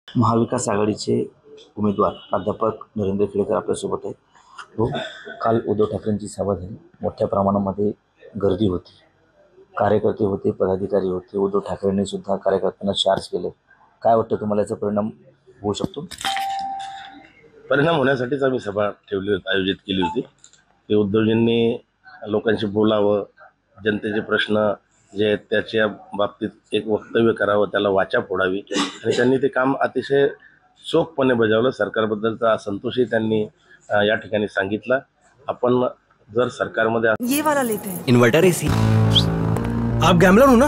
महाविकास आघाडीचे उमेदवार प्राध्यापक नरेंद्र खेडेकर आपल्यासोबत आहेत. हो, काल उद्धव ठाकरेंची सभा झाली. मोठ्या प्रमाणामध्ये गर्दी होती, कार्यकर्ते होते, पदाधिकारी होते. उद्धव ठाकरेंनी सुद्धा कार्यकर्त्यांना चार्ज केले. काय वाटतं तुम्हाला, याचा परिणाम होऊ शकतो? परिणाम होण्यासाठीच आम्ही सभा आयोजित केली होती की उद्धवजींनी लोकांशी बोलावं, जनतेचे प्रश्न जे आहेत त्याच्या बाबतीत एक वक्तव्य करावं, त्याला वाचा फोडावी आणि त्यांनी ते काम अतिशय चोखपणे बजावलं. सरकारबद्दलचा असंतोषही त्यांनी या ठिकाणी सांगितला. आपण जर सरकारमध्ये ये वाला लेते हैं। Inverter AC. आप गैम्बलर हो ना?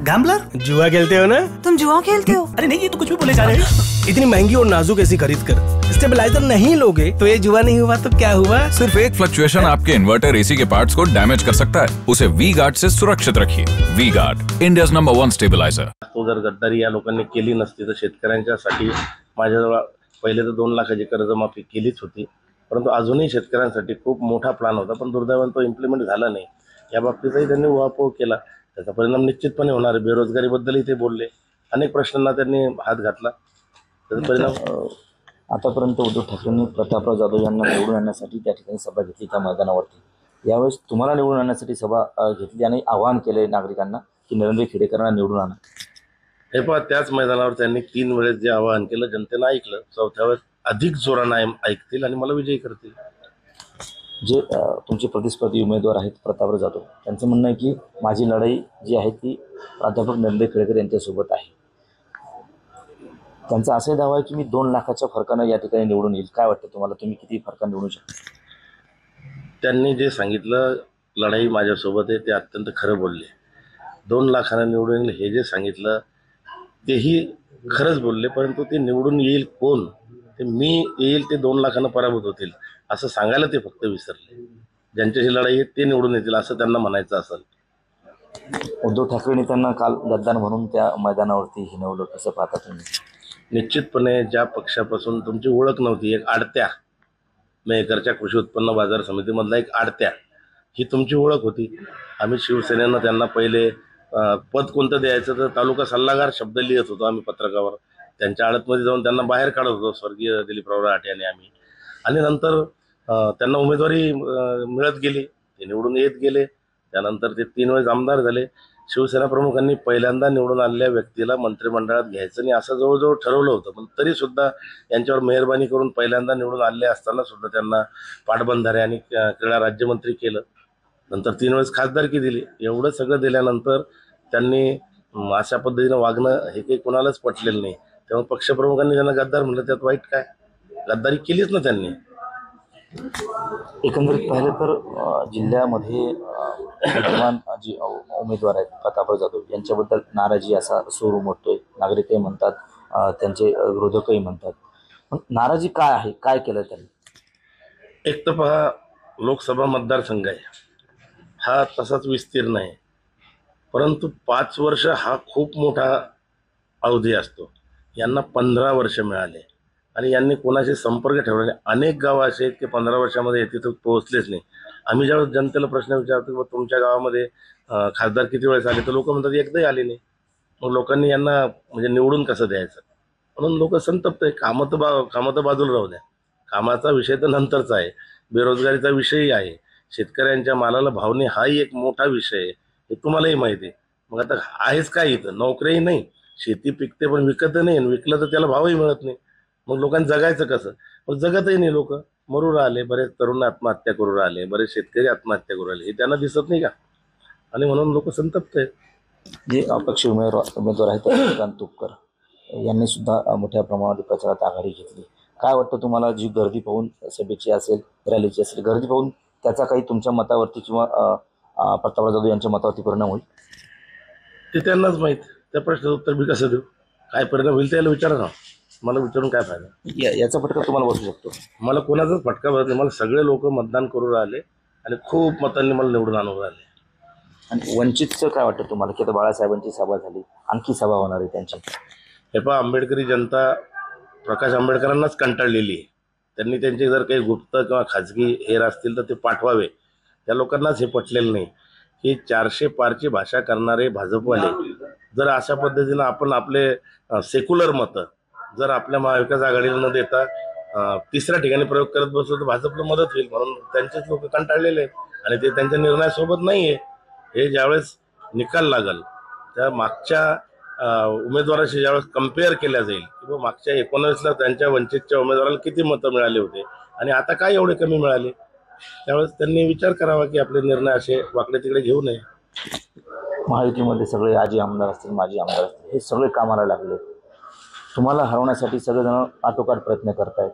गैम्बलर? जुआ खेलते हो ना? तुम जुआ खेलते हो? अरे नहीं, ये तो कुछ भी बोले जा रहे हैं। इतनी महंगी और नाजुक एसी खरीद कर स्टेबलाइजर नहीं लोगे तो ये जुआ नहीं हुआ तो क्या हुआ? सिर्फ एक फ्लक्चुएशन आपके इन्वर्टर एसी के पार्ट्स को डैमेज कर सकता है। उसे वी गार्ड से सुरक्षित रखिए। V Guard, India's number 1 stabiliser. तो जर गद्दारी या लोकांनी केली नसती तर शेतकऱ्यांच्यासाठी माझ्याजवळ पहिले तर 2 लाखाची कर्जमाफी केलीच होती, परंतु अजूनही शेतकऱ्यांसाठी खूप मोठा प्लॅन होता, पण दुर्दैवाने तो इम्प्लिमेंट झाला नाही. या बाबतीतही त्यांनी उहापोह केला. त्याचा परिणाम निश्चितपणे होणार आहे. बेरोजगारीबद्दलही ते बोलले, अनेक प्रश्नांना त्यांनी हात घातला. त्याचा परिणाम आतापर्यंत उद्धव ठाकरेंनी प्रतापराव जाधव यांना निवडून आणण्यासाठी त्या ठिकाणी सभा घेतली त्या मैदानावरती. यावेळेस तुम्हाला निवडून आणण्यासाठी सभा घेतली आणि आवाहन केले नागरिकांना की नरेंद्र खेडेकरांना निवडून आणा. हे पहा, त्याच मैदानावर त्यांनी 3 वेळेस जे आवाहन केलं जनतेनं ऐकलं. 4थ्या वेळेस अधिक जोरानं ऐकतील आणि मला विजयी करतील. जे तुमचे प्रतिस्पर्धी उमेदवार आहेत प्रतापराव जाधव, त्यांचं म्हणणं आहे की माझी लढाई जी आहे ती प्राध्यापक नरेंद्र खेडेकर यांच्यासोबत आहे. त्यांचा असाही दावा आहे की मी 2 लाखाच्या फरकानं या ठिकाणी निवडून येईल. काय वाटतं तुम्हाला, तुम्ही किती फरकानं निवडू शकता? त्यांनी जे सांगितलं लढाई माझ्यासोबत आहे ते अत्यंत खरं बोलले. 2 लाखानं निवडून येईल हे जे सांगितलं तेही खरंच बोलले, परंतु ते निवडून येईल कोण, ते मी येईल ते 2 लाखानं पराभूत होतील असं सांगायला ते फक्त विसरले. ज्यांच्याशी लढाई आहे ते निवडून येतील असं त्यांना म्हणायचं असेल. उद्धव ठाकरेंनी त्यांना काल गद्दार म्हणून त्या मैदानावरती हिणवलं, कसं पाहता तुम्ही? निश्चितपणे ज्या पक्षापासून तुमची ओळख नव्हती, एक आडत्या मेहकरच्या कृषी उत्पन्न बाजार समितीमधला एक आडत्या, ही तुमची ओळख होती. आम्ही शिवसेनेनं त्यांना पहिले पद कोणतं द्यायचं तर तालुका सल्लागार शब्द लिहित होतो आम्ही पत्रकावर. त्यांच्या आडतमध्ये जाऊन त्यांना बाहेर काढत होतो स्वर्गीय दिलीपराव राठे आणि आम्ही. आणि नंतर त्यांना उमेदवारी मिळत गेली, ते निवडून येत गेले. त्यानंतर ते 3 वेळेस आमदार झाले. शिवसेना प्रमुखांनी पहिल्यांदा निवडून आलेल्या व्यक्तीला मंत्रिमंडळात घ्यायचं नाही असं जवळजवळ ठरवलं होतं, पण तरीसुद्धा यांच्यावर मेहरबानी करून पहिल्यांदा निवडून आले असताना सुद्धा त्यांना पाटबंधारे आणि क्रीडा राज्यमंत्री केलं. नंतर 3 वेळेस खासदारकी दिली. एवढं सगळं दिल्यानंतर त्यांनी अशा पद्धतीनं वागणं हे काही कोणालाच पटलेलं नाही. तेव्हा पक्षप्रमुखांनी त्यांना गद्दार म्हणलं, त्यात वाईट काय? गद्दारी केलीच ना त्यांनी. एकंदरीत पाहिलं तर जिल्ह्यामध्ये विद्यमान जे उमेदवार आहेत प्रतापराव जाधव यांच्याबद्दल नाराजी असा सूर उमटतोय. नागरिकही म्हणतात, त्यांचे विरोधकही म्हणतात. पण नाराजी काय आहे, काय केलं त्यांनी? एक तर पहा, लोकसभा मतदारसंघ आहे हा तसाच विस्तीर्ण आहे, परंतु 5 वर्ष हा खूप मोठा अवधी असतो. यांना 15 वर्ष मिळाले आणि यांनी कोणाशी संपर्क ठेवला नाही. अनेक गावं असे आहेत की 15 वर्षामध्ये तिथं पोहोचलेच नाही. आम्ही ज्यावेळेस जनतेला प्रश्न विचारतो की तुमच्या गावामध्ये खासदार किती वेळेस आले, तर लोक म्हणतात एकदाही आले नाही. मग लोकांनी यांना म्हणजे निवडून कसं द्यायचं, म्हणून लोक संतप्त आहे. कामं तर बाजूला राहू द्या, कामाचा विषय तर नंतरचा आहे. बेरोजगारीचा विषयही आहे, शेतकऱ्यांच्या मालाला भाव नाही हाही एक मोठा विषय आहे, हे तुम्हालाही माहिती आहे. मग आता आहेच काय, इथं नोकरीही नाही, शेती पिकते पण विकत नाही, विकलं तर त्याला भावही मिळत नाही. मग लोकांनी जगायचं कसं? मग जगतही नाही. लोक मरू राहिले, बरेच तरुण आत्महत्या करू राहिले, बरेच शेतकरी आत्महत्या करू राहिले, हे त्यांना दिसत नाही का? आणि म्हणून लोक संतप्त आहेत. जे अपक्ष उमेदवार आहेत चंद्रकांत तुपकर यांनी सुद्धा मोठ्या प्रमाणात प्रचारात आघाडी घेतली. काय वाटतं तुम्हाला, जी गर्दी पाहून सभेची असेल, रॅलीची असेल, गर्दी पाहून त्याचा काही तुमच्या मतावरती किंवा प्रतापराव जाधव यांच्या मतावरती परिणाम होईल? ते त्यांनाच माहीत. त्या प्रश्नाचं उत्तर मी कसं देऊ? काय परिणाम होईल त्याला विचारा ना. मला विचारून काय फायदा? याचा फटका तुम्हाला बसू शकतो. मला कोणाचाच फटका बसत नाही. मला सगळे लोक मतदान करू राहिले आणि खूप मतांनी मला निवडून आणून राहिले. आणि वंचितचं काय वाटतं तुम्हाला, की आता बाळासाहेबांची सभा झाली, आणखी सभा होणार आहे त्यांची? हे पहा, आंबेडकरी जनता प्रकाश आंबेडकरांनाच कंटाळलेली आहे. त्यांनी त्यांचे जर काही गुप्त किंवा खाजगी हेर असतील तर ते पाठवावे. त्या लोकांनाच हे पटलेलं नाही की 400 पारची भाषा करणारे भाजपवाले जर अशा पद्धतीनं आपण आपले सेक्युलर मतं जर आपल्या महाविकास आघाडीला न देता तिसऱ्या ठिकाणी प्रयोग करत बसलो तर भाजपला मदत होईल, म्हणून त्यांचेच लोक कंटाळलेले आहेत आणि ते त्यांच्या निर्णयासोबत नाही आहे. हे ज्यावेळेस निकाल लागल त्या मागच्या उमेदवाराशी ज्यावेळेस कम्पेअर केल्या जाईल किंवा मागच्या 19ला त्यांच्या वंचितच्या उमेदवाराला किती मतं मिळाले होते आणि आता काय एवढे कमी मिळाले, त्यावेळेस त्यांनी विचार करावा की आपले निर्णय असे वाकडे तिकडे घेऊ नये. महायुतीमध्ये सगळे आजी आमदार असतील, माजी आमदार असतील, हे सगळे कामाला लागले. तुम्हाला हरवण्यासाठी सगळेजण आटोकाट प्रयत्न करतायत.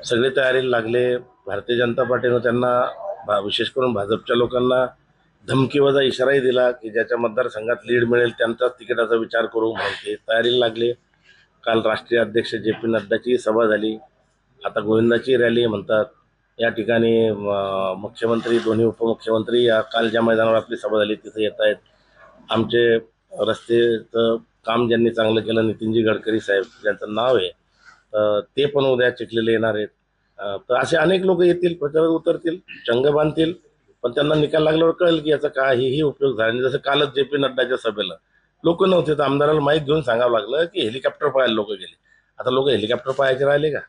सगळे तयारीला लागले. भारतीय जनता पार्टीनं त्यांना विशेष करून भाजपच्या लोकांना धमकीवजा इशाराही दिला की ज्याच्या मतदारसंघात लीड मिळेल त्यांचाच तिकिटाचा विचार करू म्हणून ते तयारीला लागले. काल राष्ट्रीय अध्यक्ष JP नड्डाची सभा झाली. आता गोविंदाची रॅली म्हणतात. या ठिकाणी मुख्यमंत्री, दोन्ही उपमुख्यमंत्री या काल ज्या मैदानावर आपली सभा झाली तिथे येत आहेत. आमचे रस्त्याचं काम ज्यांनी चांगलं केलं, नितीनजी गडकरी साहेब ज्यांचं नाव आहे, ते पण उद्या चिखलीला येणार आहेत. तर असे अनेक लोक येतील, प्रचारात उतरतील, चंग बांधतील, पण त्यांना निकाल लागल्यावर कळेल की याचा काहीही उपयोग झाला नाही. जसं कालच JP नड्डाच्या सभेला लोक नव्हते तर आमदाराला माहीत घेऊन सांगावं लागलं की हेलिकॉप्टर पाहायला लोक गेले. आता लोक हेलिकॉप्टर पाहायचे राहिले का?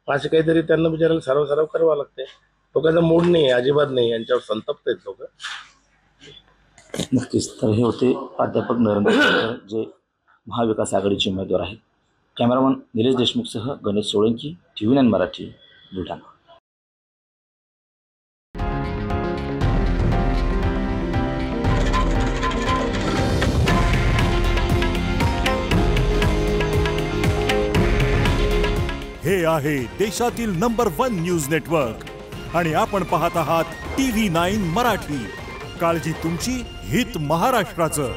असे काहीतरी त्यांना बिचारायला सराव करावं लागते. लोकांचा मूड नाही, अजिबात नाही, यांच्यावर संतप्त आहेत लोक. नक्कीच. तर हे होते प्राध्यापक नरेंद्र खेडेकर, जे महाविकास आघाडीचे उमेदवार आहेत. कॅमेरामन निलेश देशमुखसह गणेश सोळंकी, TV9 मराठी, बुलढाणा. हे आहे देशातील नंबर 1 न्यूज नेटवर्क आणि आपण पाहत आहात TV9 मराठी. काळजी तुमची, हित महाराष्ट्राचं.